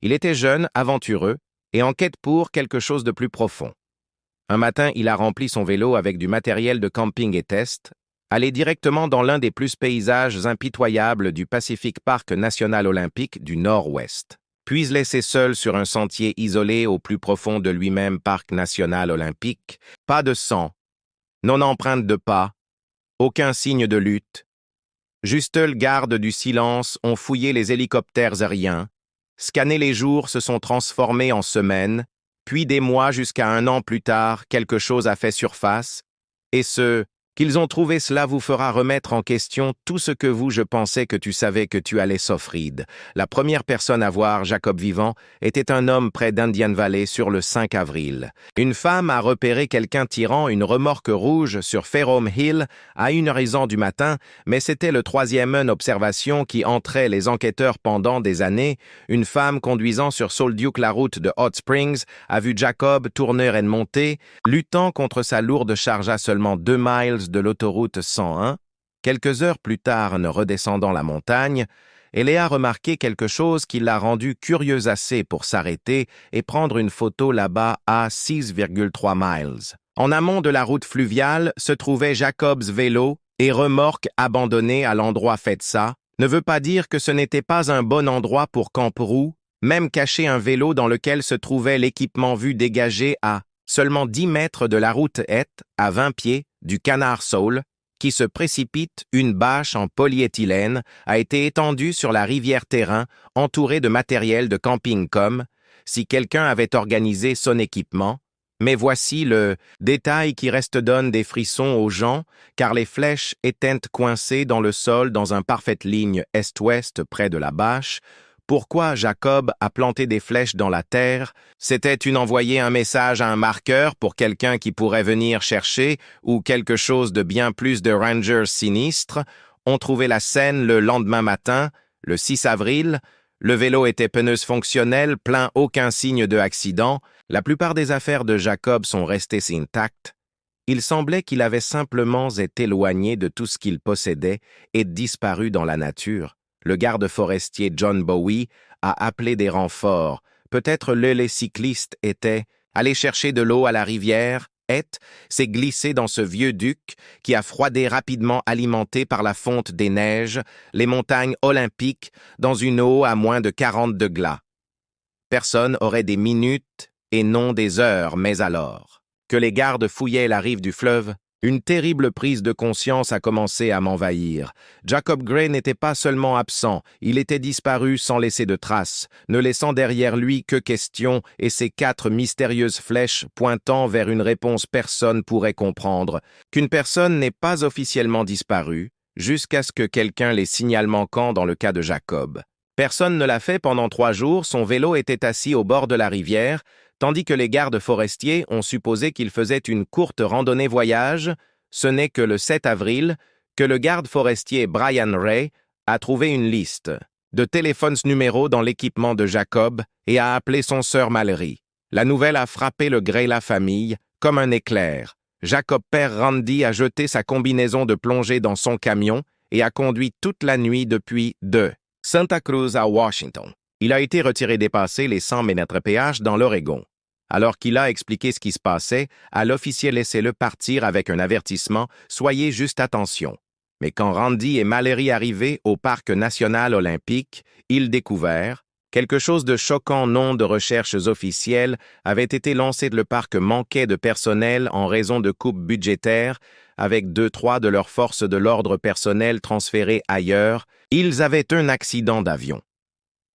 Il était jeune, aventureux, et en quête pour quelque chose de plus profond. Un matin, il a rempli son vélo avec du matériel de camping et test, allé directement dans l'un des plus paysages impitoyables du Pacific Park National Olympique du Nord-Ouest. Puis laissé seul sur un sentier isolé au plus profond de lui-même Parc National Olympique, pas de sang, non empreinte de pas, aucun signe de lutte. Juste le garde du silence ont fouillé les hélicoptères aériens, scanné les jours se sont transformés en semaines, puis des mois jusqu'à un an plus tard, quelque chose a fait surface, et ce qu'ils ont trouvé cela vous fera remettre en question tout ce que je pensais que tu savais que tu allais s'offrir. La première personne à voir Jacob vivant était un homme près d'Indian Valley sur le 5 avril. Une femme a repéré quelqu'un tirant une remorque rouge sur Ferrum Hill à 1h du matin, mais c'était le troisième observation qui entrait les enquêteurs pendant des années. Une femme conduisant sur Salt Duke la route de Hot Springs a vu Jacob tourner et monter, luttant contre sa lourde charge à seulement 2 miles de l'autoroute 101. Quelques heures plus tard, en redescendant la montagne, elle a remarqué quelque chose qui l'a rendue curieuse assez pour s'arrêter et prendre une photo là-bas à 6,3 miles. En amont de la route fluviale se trouvait Jacob's vélo et remorque abandonnée à l'endroit fait de ça, ne veut pas dire que ce n'était pas un bon endroit pour camp-roue, même cacher un vélo dans lequel se trouvait l'équipement vu dégagé à seulement 10 mètres de la route à 20 pieds du Canard Saul, qui se précipite, une bâche en polyéthylène a été étendue sur la rivière Terrain, entourée de matériel de camping comme si quelqu'un avait organisé son équipement. Mais voici le détail qui reste donne des frissons aux gens, car les flèches étaient coincées dans le sol dans une parfaite ligne est-ouest près de la bâche. Pourquoi Jacob a planté des flèches dans la terre? C'était envoyer un message à un marqueur pour quelqu'un qui pourrait venir chercher ou quelque chose de bien plus de rangers sinistres? On trouvait la scène le lendemain matin, le 6 avril. Le vélo était pneus fonctionnel, plein aucun signe de accident. La plupart des affaires de Jacob sont restées intactes. Il semblait qu'il avait simplement été éloigné de tout ce qu'il possédait et disparu dans la nature. Le garde forestier John Bowie a appelé des renforts. Peut-être les cyclistes étaient allés chercher de l'eau à la rivière. S'est glissé dans ce vieux duc qui a froidé rapidement alimenté par la fonte des neiges, les montagnes olympiques, dans une eau à moins de 40 degrés. Personne aurait des minutes et non des heures, mais alors que les gardes fouillaient la rive du fleuve, une terrible prise de conscience a commencé à m'envahir. Jacob Gray n'était pas seulement absent, il était disparu sans laisser de traces, ne laissant derrière lui que questions et ses 4 mystérieuses flèches pointant vers une réponse personne pourrait comprendre. Qu'une personne n'est pas officiellement disparue, jusqu'à ce que quelqu'un les signale manquant dans le cas de Jacob. Personne ne l'a fait pendant 3 jours, son vélo était assis au bord de la rivière, tandis que les gardes forestiers ont supposé qu'il faisait une courte randonnée-voyage. Ce n'est que le 7 avril que le garde forestier Brian Ray a trouvé une liste de téléphones numéros dans l'équipement de Jacob et a appelé son sœur Mallory. La nouvelle a frappé le Gray la famille comme un éclair. Jacob père Randy a jeté sa combinaison de plongée dans son camion et a conduit toute la nuit depuis de Santa Cruz à Washington. Il a été retiré dépasser les 100 mph dans l'Oregon. Alors qu'il a expliqué ce qui se passait, à l'officier laissé-le partir avec un avertissement « Soyez juste attention ». Mais quand Randy et Mallory arrivaient au Parc national olympique, ils découvrent quelque chose de choquant. Non de recherches officielles avait été lancé. Le parc manquait de personnel en raison de coupes budgétaires, avec 2-3 de leurs forces de l'ordre personnel transférées ailleurs. Ils avaient un accident d'avion.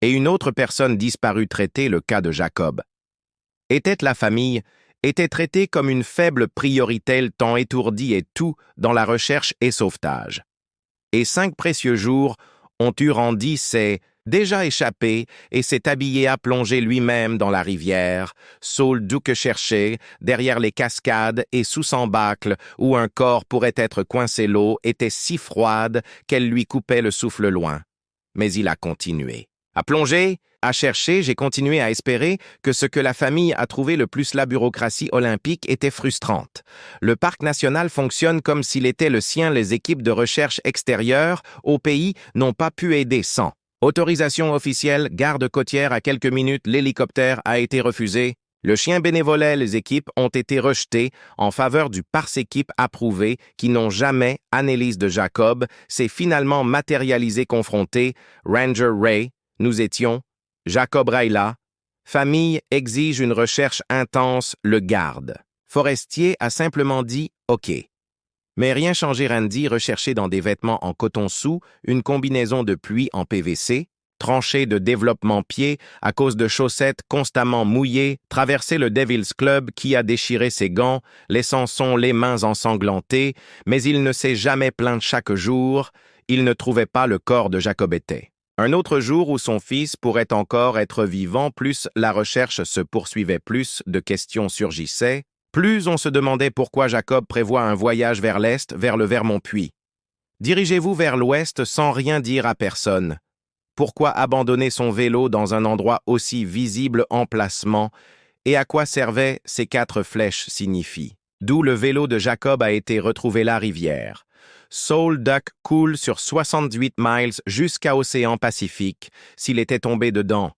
Et une autre personne disparue traitait le cas de Jacob. La famille était traitée comme une faible priorité tant étourdie et tout dans la recherche et sauvetage. Et 5 précieux jours ont eu Randy s'est déjà échappé et s'est habillé à plonger lui-même dans la rivière, Saul Duke cherché, derrière les cascades et sous son bâcle où un corps pourrait être coincé. L'eau était si froide qu'elle lui coupait le souffle loin. Mais il a continué. À plonger, à chercher, j'ai continué à espérer que ce que la famille a trouvé le plus la bureaucratie olympique était frustrante. Le parc national fonctionne comme s'il était le sien. Les équipes de recherche extérieures au pays n'ont pas pu aider sans Autorisation officielle, garde côtière à quelques minutes, l'hélicoptère a été refusé. Le chien bénévolet, les équipes ont été rejetées en faveur du Pars équipe approuvé qui n'ont jamais, analyse de Jacob, s'est finalement matérialisé confronté. Ranger Ray, nous étions. Jacob Raila. Famille exige une recherche intense, le garde. Forestier a simplement dit « OK ». Mais rien changé. Randy recherché dans des vêtements en coton sous, une combinaison de pluie en PVC, tranchée de développement pied à cause de chaussettes constamment mouillées, traversé le Devil's Club qui a déchiré ses gants, laissant les mains ensanglantées, mais il ne s'est jamais plaint chaque jour, il ne trouvait pas le corps de Jacob était. Un autre jour où son fils pourrait encore être vivant, plus la recherche se poursuivait, plus de questions surgissaient, plus on se demandait pourquoi Jacob prévoit un voyage vers l'est, vers le Vermont-Puy. Dirigez-vous vers l'ouest sans rien dire à personne. Pourquoi abandonner son vélo dans un endroit aussi visible emplacement et à quoi servaient ces 4 flèches signifient. D'où le vélo de Jacob a été retrouvé la rivière. Soul Duck coule sur 68 miles jusqu'à Océan Pacifique s'il était tombé dedans.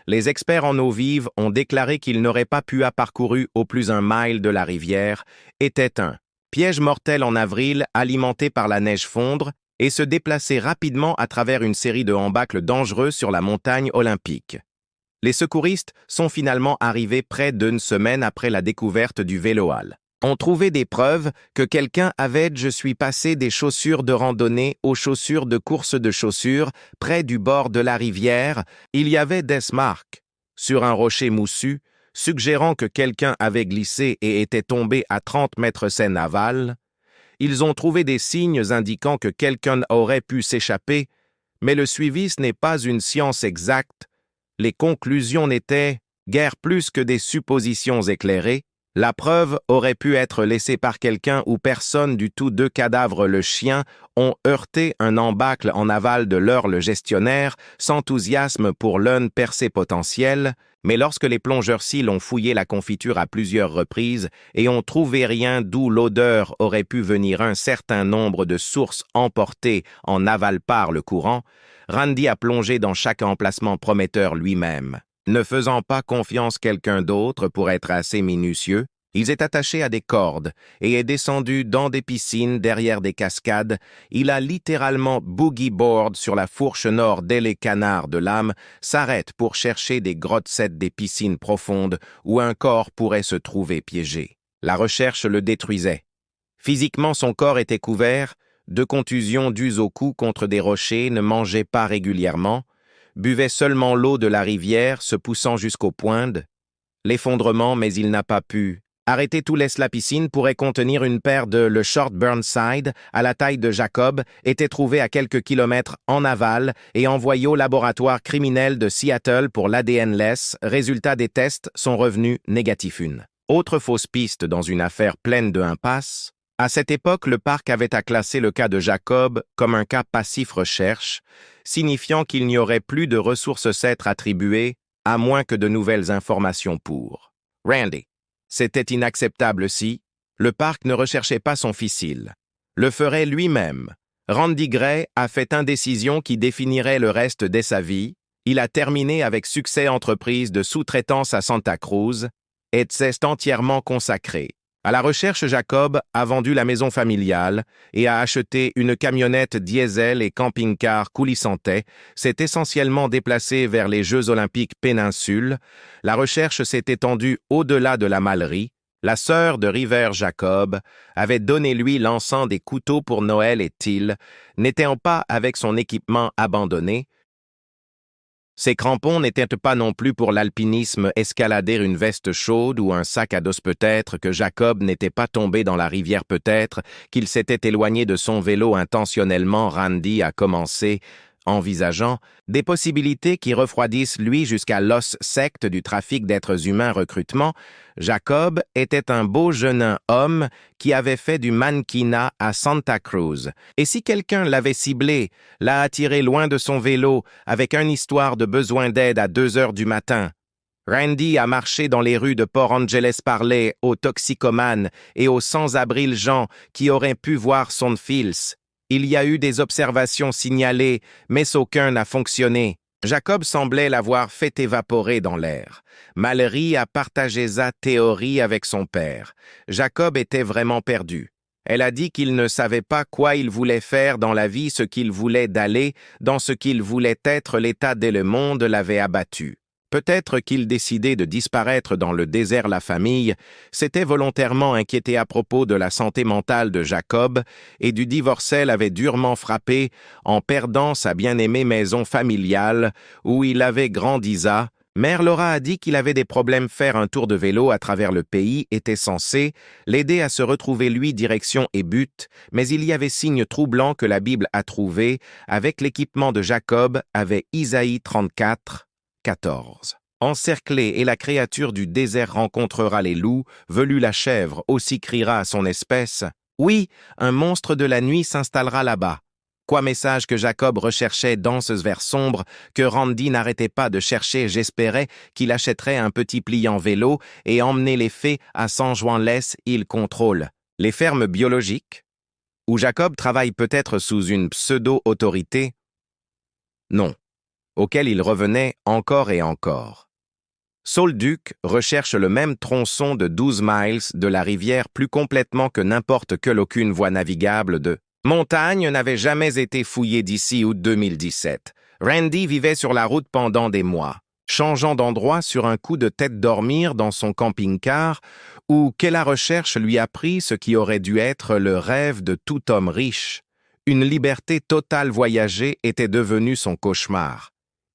Les experts en eau vive ont déclaré qu'il n'aurait pas pu avoir parcouru au plus 1 mile de la rivière, était un piège mortel en avril alimenté par la neige fondre et se déplacer rapidement à travers une série de embâcles dangereux sur la montagne olympique. Les secouristes sont finalement arrivés près d'1 semaine après la découverte du véloal. Ont trouvé des preuves que quelqu'un avait « je suis passé des chaussures de randonnée aux chaussures de course de chaussures près du bord de la rivière, il y avait des marques sur un rocher moussu, suggérant que quelqu'un avait glissé et était tombé à 30 mètres Seine aval. Ils ont trouvé des signes indiquant que quelqu'un aurait pu s'échapper, mais le suivi ce n'est pas une science exacte. Les conclusions n'étaient guère plus que des suppositions éclairées. La preuve aurait pu être laissée par quelqu'un ou personne du tout. 2 cadavres. Le chien ont heurté un embâcle en aval de le gestionnaire, sans enthousiasme pour l'un percée potentiel, mais lorsque les plongeurs cils ont fouillé la confiture à plusieurs reprises et ont trouvé rien d'où l'odeur aurait pu venir, un certain nombre de sources emportées en aval par le courant, Randy a plongé dans chaque emplacement prometteur lui-même. Ne faisant pas confiance quelqu'un d'autre pour être assez minutieux, il est attaché à des cordes et est descendu dans des piscines derrière des cascades. Il a littéralement boogie-board sur la fourche nord dès les canards de l'âme, s'arrête pour chercher des grottes des piscines profondes où un corps pourrait se trouver piégé. La recherche le détruisait. Physiquement, son corps était couvert de contusions dues aux coups contre des rochers, ne mangeait pas régulièrement, buvait seulement l'eau de la rivière, se poussant jusqu'au pointe. L'effondrement, mais il n'a pas pu. Arrêter tout laisse la piscine pourrait contenir une paire de le Short Burnside, à la taille de Jacob, était trouvé à quelques kilomètres en aval et envoyé au laboratoire criminel de Seattle pour l'ADN-less. Résultats des tests sont revenus négatifs. Une autre fausse piste dans une affaire pleine de impasses. À cette époque, le parc avait à classer le cas de Jacob comme un cas passif recherche, signifiant qu'il n'y aurait plus de ressources s'être attribuées, à moins que de nouvelles informations pour Randy. C'était inacceptable si le parc ne recherchait pas son fils-il. Le ferait lui-même. Randy Gray a fait indécision qui définirait le reste de sa vie. Il a terminé avec succès entreprise de sous-traitance à Santa Cruz et s'est entièrement consacré. À la recherche, Jacob a vendu la maison familiale et a acheté une camionnette diesel et camping-car coulissantais, s'est essentiellement déplacé vers les Jeux olympiques péninsule. La recherche s'est étendue au-delà de la Mallerie. La sœur de River Jacob avait donné lui l'encens des couteaux pour Noël et Till, n'étant pas avec son équipement abandonné. Ces crampons n'étaient pas non plus pour l'alpinisme, escalader une veste chaude ou un sac à dos, peut-être que Jacob n'était pas tombé dans la rivière, peut-être qu'il s'était éloigné de son vélo intentionnellement. Randy a commencé, envisageant des possibilités qui refroidissent lui jusqu'à l'os secte du trafic d'êtres humains recrutement. Jacob était un beau jeune homme qui avait fait du mannequinat à Santa Cruz. Et si quelqu'un l'avait ciblé, l'a attiré loin de son vélo avec une histoire de besoin d'aide à 2 heures du matin? Randy a marché dans les rues de Port Angeles, parlé aux toxicomanes et aux sans-abri gens qui auraient pu voir son fils. Il y a eu des observations signalées, mais aucun n'a fonctionné. Jacob semblait l'avoir fait évaporer dans l'air. Mallory a partagé sa théorie avec son père. Jacob était vraiment perdu. Elle a dit qu'il ne savait pas quoi il voulait faire dans la vie, ce qu'il voulait d'aller, dans ce qu'il voulait être, l'état dès le monde l'avait abattu. Peut-être qu'il décidait de disparaître dans le désert. La famille s'était volontairement inquiétée à propos de la santé mentale de Jacob et du divorce l'avait durement frappé en perdant sa bien-aimée maison familiale où il avait grandi. Mère Laura a dit qu'il avait des problèmes. Faire un tour de vélo à travers le pays était censé l'aider à se retrouver lui direction et but, mais il y avait signe troublant que la Bible a trouvé avec l'équipement de Jacob avait Isaïe 34, 14. Encerclé et la créature du désert rencontrera les loups, velu la chèvre aussi criera à son espèce. Oui, un monstre de la nuit s'installera là-bas. Quoi message que Jacob recherchait dans ce vers sombre, que Randy n'arrêtait pas de chercher. J'espérais qu'il achèterait un petit pliant vélo et emmener les fées à San Juan-les. Il contrôle les fermes biologiques, où Jacob travaille peut-être sous une pseudo-autorité. Non. Auquel il revenait encore et encore. Saul Duke recherche le même tronçon de 12 miles de la rivière plus complètement que n'importe quelle. Aucune voie navigable de montagne n'avait jamais été fouillée d'ici août 2017. Randy vivait sur la route pendant des mois, changeant d'endroit sur un coup de tête, dormir dans son camping-car, où qu'elle la recherche lui a pris ce qui aurait dû être le rêve de tout homme riche. Une liberté totale. Voyager était devenu son cauchemar.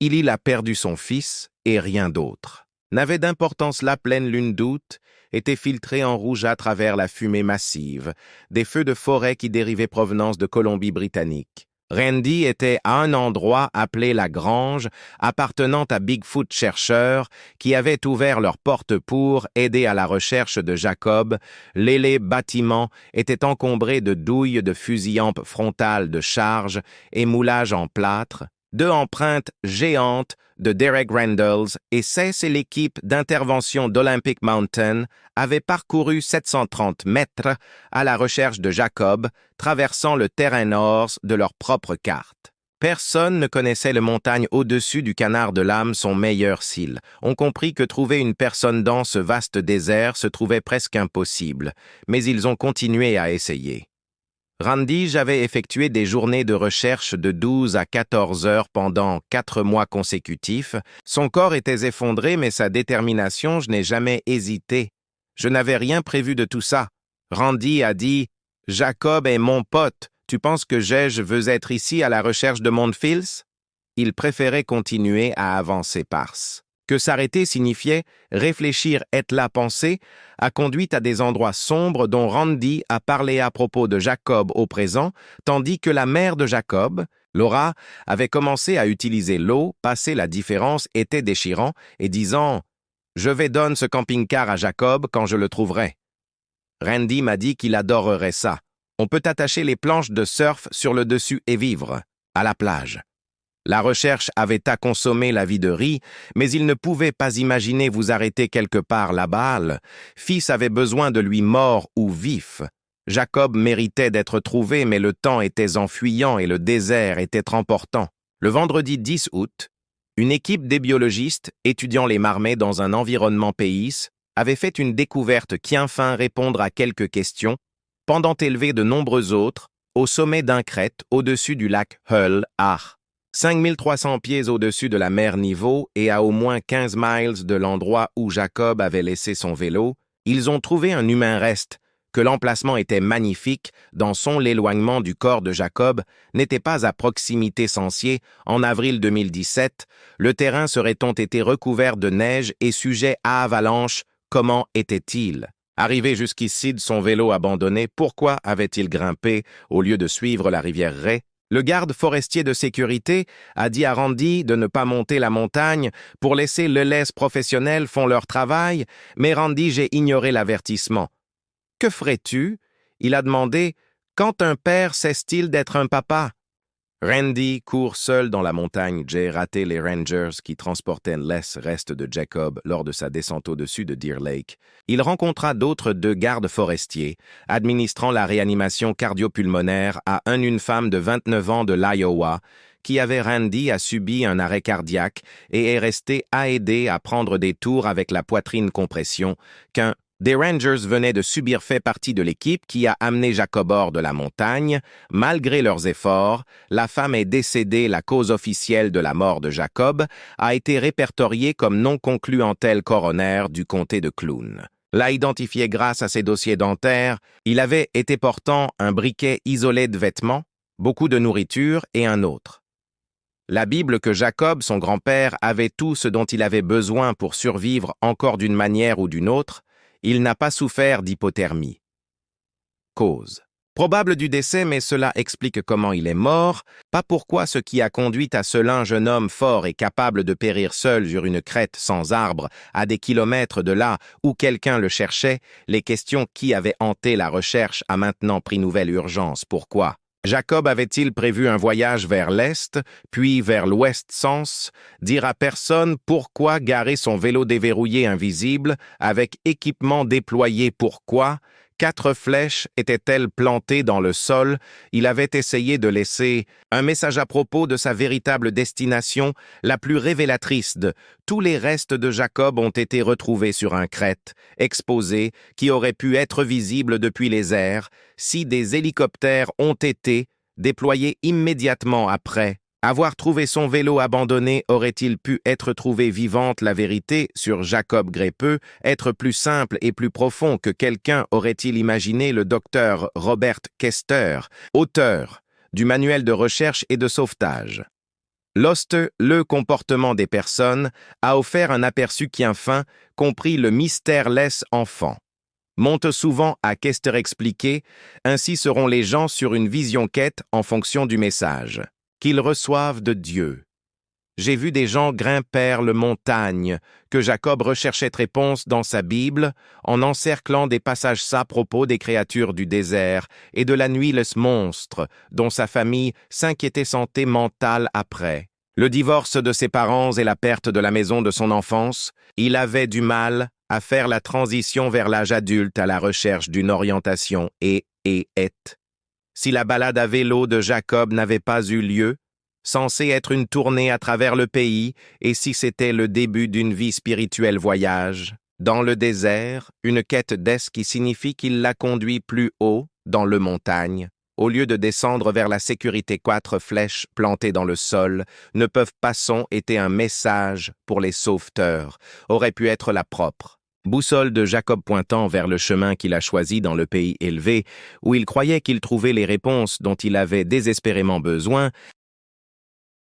Il a perdu son fils et rien d'autre. N'avait d'importance. La pleine lune d'août était filtrée en rouge à travers la fumée massive, des feux de forêt qui dérivaient provenance de Colombie-Britannique. Randy était à un endroit appelé La Grange, appartenant à Bigfoot chercheurs, qui avaient ouvert leurs portes pour aider à la recherche de Jacob. Les bâtiments étaient encombrés de douilles de fusillants frontales de charge et moulages en plâtre, deux empreintes géantes de Derek Randalls et l'équipe d'intervention d'Olympic Mountain avait parcouru 730 mètres à la recherche de Jacob, traversant le terrain nord de leur propre carte. Personne ne connaissait les montagnes au-dessus du Canard de Lame, son meilleur cil. On comprit que trouver une personne dans ce vaste désert se trouvait presque impossible, mais ils ont continué à essayer. Randy avait effectué des journées de recherche de 12 à 14 heures pendant 4 mois consécutifs. Son corps était effondré, mais sa détermination, je n'ai jamais hésité. Je n'avais rien prévu de tout ça. Randy a dit « Jacob est mon pote. Tu penses que je veux être ici à la recherche de mon fils ?» Il préférait continuer à avancer parce que s'arrêter signifiait réfléchir. Être là, penser, a conduit à des endroits sombres dont Randy a parlé à propos de Jacob au présent, tandis que la mère de Jacob, Laura, avait commencé à utiliser l'eau. Passer la différence était déchirant et disant « Je vais donner ce camping-car à Jacob quand je le trouverai. » Randy m'a dit qu'il adorerait ça. On peut attacher les planches de surf sur le dessus et vivre à la plage. La recherche avait à consommer la vie de riz, mais il ne pouvait pas imaginer vous arrêter quelque part là-bas. Le fils avait besoin de lui mort ou vif. Jacob méritait d'être trouvé, mais le temps était enfuyant et le désert était emportant. Le vendredi 10 août, une équipe des biologistes, étudiant les marmets dans un environnement pays, avait fait une découverte qui enfin répondre à quelques questions, pendant élever de nombreux autres, au sommet d'un crête au-dessus du lac Hull, à 5300 pieds au-dessus de la mer niveau et à au moins 15 miles de l'endroit où Jacob avait laissé son vélo, ils ont trouvé un humain reste, que l'emplacement était magnifique, l'éloignement du corps de Jacob n'était pas à proximité censée. En avril 2017, le terrain serait-on été recouvert de neige et sujet à avalanche. Comment était-il arrivé jusqu'ici de son vélo abandonné? Pourquoi avait-il grimpé au lieu de suivre la rivière Ray? Le garde forestier de sécurité a dit à Randy de ne pas monter la montagne pour laisser les professionnels font leur travail, mais Randy, j'ai ignoré l'avertissement. Que ferais-tu? Il a demandé. Quand un père cesse-t-il d'être un papa? Randy court seul dans la montagne. J'ai raté les Rangers qui transportaient les restes de Jacob lors de sa descente au-dessus de Deer Lake. Il rencontra d'autres deux gardes forestiers, administrant la réanimation cardiopulmonaire à une femme de 29 ans de l'Iowa, qui avait Randy a subi un arrêt cardiaque et est resté à aider à prendre des tours avec la poitrine compression qu'un des Rangers venaient de subir fait partie de l'équipe qui a amené Jacob hors de la montagne. Malgré leurs efforts, la femme est décédée. La cause officielle de la mort de Jacob a été répertoriée comme non concluant tel coroner du comté de Clune. L'a identifié grâce à ses dossiers dentaires. Il avait été portant un briquet isolé de vêtements, beaucoup de nourriture et un autre. La Bible que Jacob, son grand-père, avait tout ce dont il avait besoin pour survivre encore d'une manière ou d'une autre. Il n'a pas souffert d'hypothermie. Cause. Probable du décès, mais cela explique comment il est mort, pas pourquoi ce qui a conduit à cela un jeune homme fort et capable de périr seul sur une crête sans arbre, à des kilomètres de là où quelqu'un le cherchait. Les questions qui avaient hanté la recherche a maintenant pris nouvelle urgence. Pourquoi? Jacob avait-il prévu un voyage vers l'est, puis vers l'ouest sens, dire à personne pourquoi garer son vélo déverrouillé invisible, avec équipement déployé pourquoi, 4 flèches étaient-elles plantées dans le sol, il avait essayé de laisser un message à propos de sa véritable destination, la plus révélatrice de tous les restes de Jacob ont été retrouvés sur un crête, exposé, qui aurait pu être visible depuis les airs, si des hélicoptères ont été déployés immédiatement après. Avoir trouvé son vélo abandonné aurait-il pu être trouvé vivante? La vérité sur Jacob Gray peut être plus simple et plus profond que quelqu'un aurait-il imaginé. Le docteur Robert Kester, auteur du manuel de recherche et de sauvetage. Lost, le comportement des personnes, a offert un aperçu qui enfin compris le mystère-less enfant. Monte souvent à Kester expliqué, ainsi seront les gens sur une vision quête en fonction du message qu'ils reçoivent de Dieu. J'ai vu des gens grimper le montagne, que Jacob recherchait réponse dans sa Bible, en encerclant des passages à propos des créatures du désert et de la nuit les monstres, dont sa famille s'inquiétait santé mentale après. Le divorce de ses parents et la perte de la maison de son enfance, il avait du mal à faire la transition vers l'âge adulte à la recherche d'une orientation et est. Si la balade à vélo de Jacob n'avait pas eu lieu, censée être une tournée à travers le pays, et si c'était le début d'une vie spirituelle voyage, dans le désert, une quête d'est qui signifie qu'il l'a conduit plus haut, dans le montagne, au lieu de descendre vers la sécurité. 4 flèches plantées dans le sol ne peuvent pas son était un message pour les sauveteurs, aurait pu être la propre boussole de Jacob pointant vers le chemin qu'il a choisi dans le pays élevé, où il croyait qu'il trouvait les réponses dont il avait désespérément besoin.